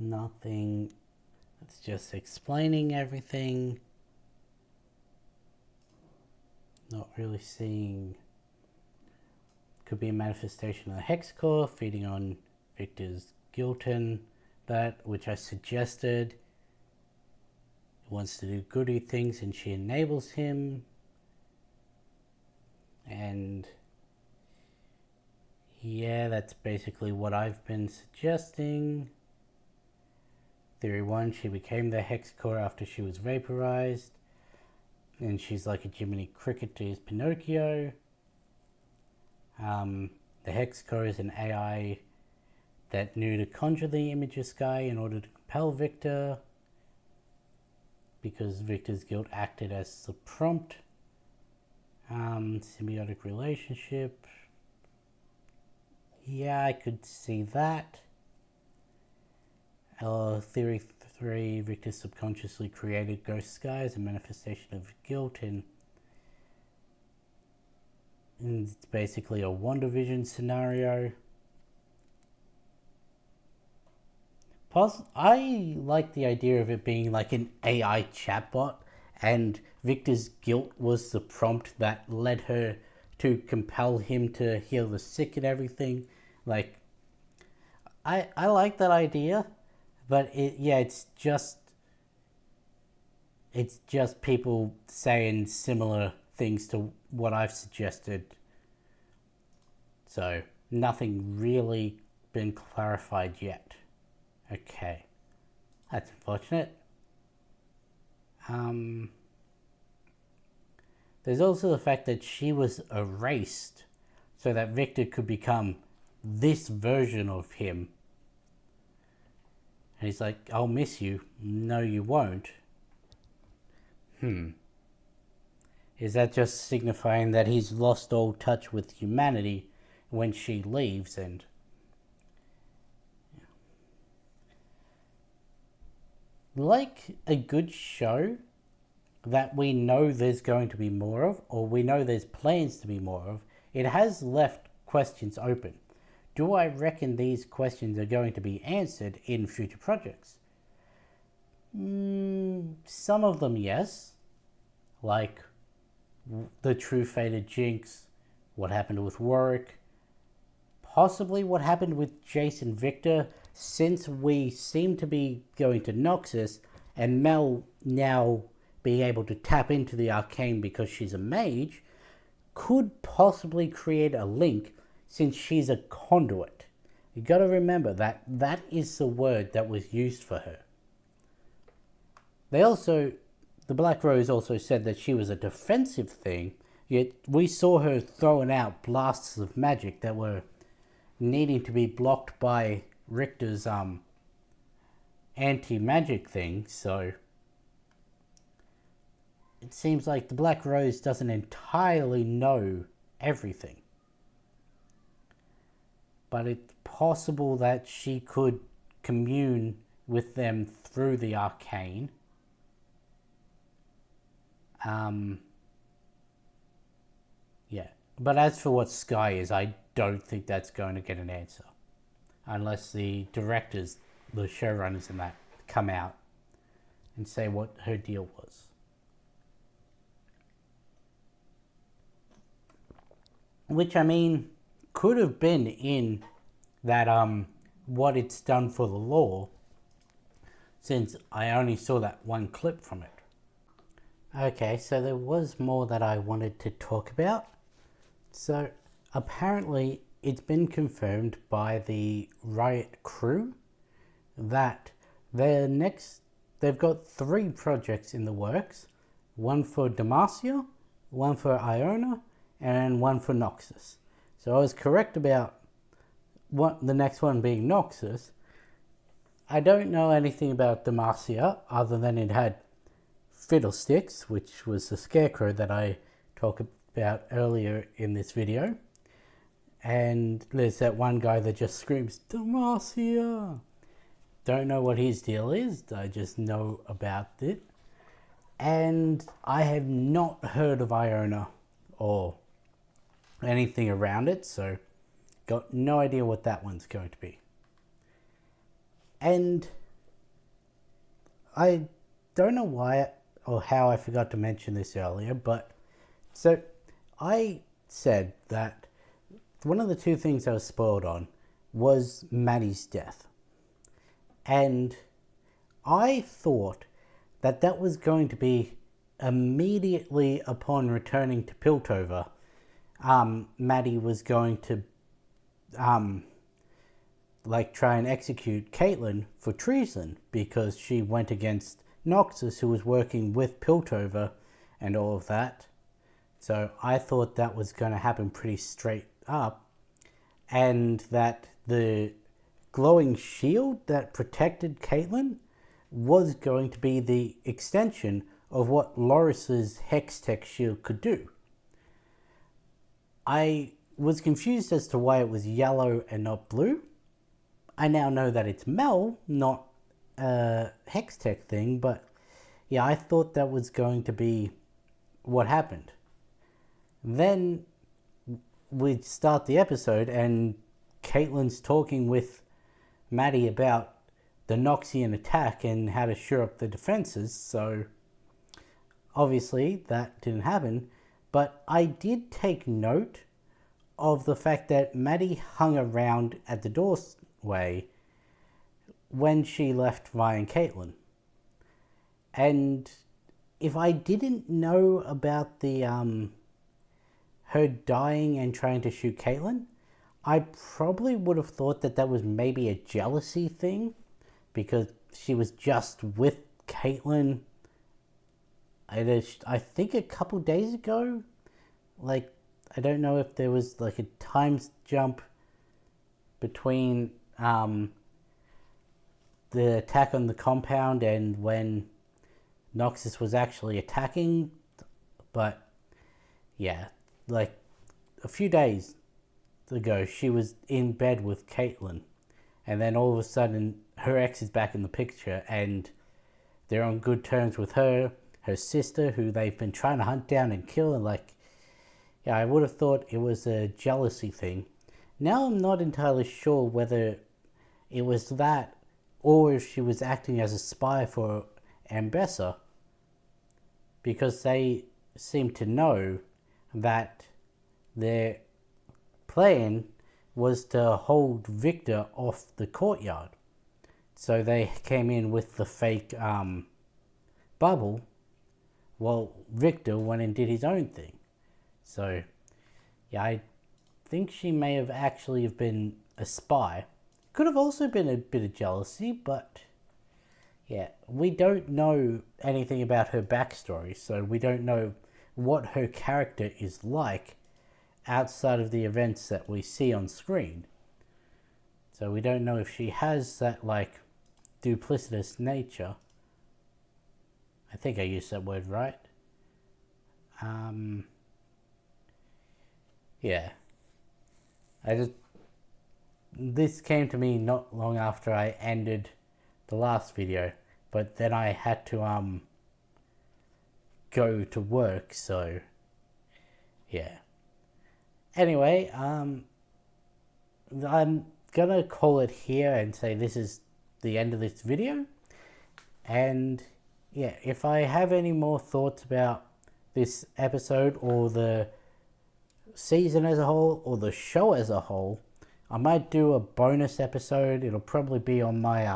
Nothing. It's just explaining everything. Not really seeing. Could be a manifestation of the hex core feeding on Victor's guilt and that, which I suggested. He wants to do goody things and she enables him. And yeah, that's basically what I've been suggesting. Theory 1, she became the hex core after she was vaporized. And she's like a Jiminy Cricket to his Pinocchio. The hex core is an AI that knew to conjure the image of Sky in order to compel Victor, because Victor's guilt acted as the prompt. Symbiotic relationship. Yeah, I could see that. Theory 3, Victor subconsciously created Ghost Sky as a manifestation of guilt, and it's basically a WandaVision scenario. I like the idea of it being like an AI chatbot, and Victor's guilt was the prompt that led her to compel him to heal the sick and everything. Like, I like that idea, but it's just people saying similar things to what I've suggested. So nothing really been clarified yet. Okay, that's unfortunate. There's also the fact that she was erased so that Victor could become this version of him. And he's like, I'll miss you. No, you won't. Is that just signifying that he's lost all touch with humanity when she leaves? And like a good show that we know there's going to be more of, or we know there's plans to be more of, it has left questions open. Do I reckon these questions are going to be answered in future projects? Some of them, yes. Like the true fate of Jinx, what happened with Warwick, possibly what happened with Jason Victor, since we seem to be going to Noxus, and Mel now being able to tap into the Arcane because she's a mage, could possibly create a link since she's a conduit. You got to remember that that is the word that was used for her. The Black Rose also said that she was a defensive thing, yet we saw her throwing out blasts of magic that were needing to be blocked by Richter's anti-magic thing, so it seems like the Black Rose doesn't entirely know everything. But it's possible that she could commune with them through the Arcane. But as for what Sky is, I don't think that's going to get an answer. Unless the directors, the showrunners and that, come out and say what her deal was. Which, I mean, could have been in that, what it's done for the law, since I only saw that one clip from it. Okay, so there was more that I wanted to talk about. So apparently it's been confirmed by the Riot crew that they've got 3 projects in the works. One for Demacia, one for Iona, and one for Noxus. So I was correct about the next one being Noxus. I don't know anything about Demacia other than it had Fiddlesticks, which was the scarecrow that I talked about earlier in this video. And there's that one guy that just screams, Demacia! Don't know what his deal is, I just know about it. And I have not heard of Iona or anything around it, so got no idea what that one's going to be. And I don't know why or how I forgot to mention this earlier, but so I said that one of the 2 things I was spoiled on was Maddie's death. And I thought that that was going to be immediately upon returning to Piltover. Maddie was going to try and execute Caitlyn for treason because she went against Noxus, who was working with Piltover and all of that. So I thought that was going to happen pretty straight up, and that the glowing shield that protected Caitlyn was going to be the extension of what Loris's Hextech shield could do. I was confused as to why it was yellow and not blue. I now know that it's Mel, not a Hextech thing, but yeah, I thought that was going to be what happened. Then we start the episode and Caitlyn's talking with Maddie about the Noxian attack and how to shore up the defenses, so obviously that didn't happen. But I did take note of the fact that Maddie hung around at the doorway when she left Vi and Caitlyn. And if I didn't know about the her dying and trying to shoot Caitlyn, I probably would have thought that that was maybe a jealousy thing, because she was just with Caitlyn, I think a couple days ago. Like, I don't know if there was like a time jump between the attack on the compound and when Noxus was actually attacking, but yeah, like a few days ago she was in bed with Caitlyn, and then all of a sudden her ex is back in the picture and they're on good terms with her sister, who they've been trying to hunt down and kill, and like, yeah, I would have thought it was a jealousy thing. Now I'm not entirely sure whether it was that or if she was acting as a spy for Ambessa, because they seem to know that their plan was to hold Victor off the courtyard. So they came in with the fake bubble while Victor went and did his own thing. So yeah, I think she may have actually have been a spy. Could have also been a bit of jealousy, but yeah, we don't know anything about her backstory, so we don't know what her character is like outside of the events that we see on screen. So we don't know if she has that like duplicitous nature. I think I used that word right. Yeah. This came to me not long after I ended the last video, but then I had to go to work, so yeah. Anyway, I'm gonna call it here and say this is the end of this video. And yeah, if I have any more thoughts about this episode or the season as a whole or the show as a whole, I might do a bonus episode. It'll probably be on my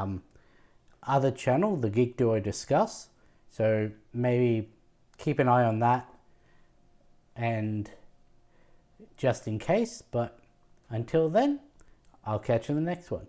other channel, the Geek Duo Discuss. So maybe keep an eye on that, and just in case. But until then, I'll catch you in the next one.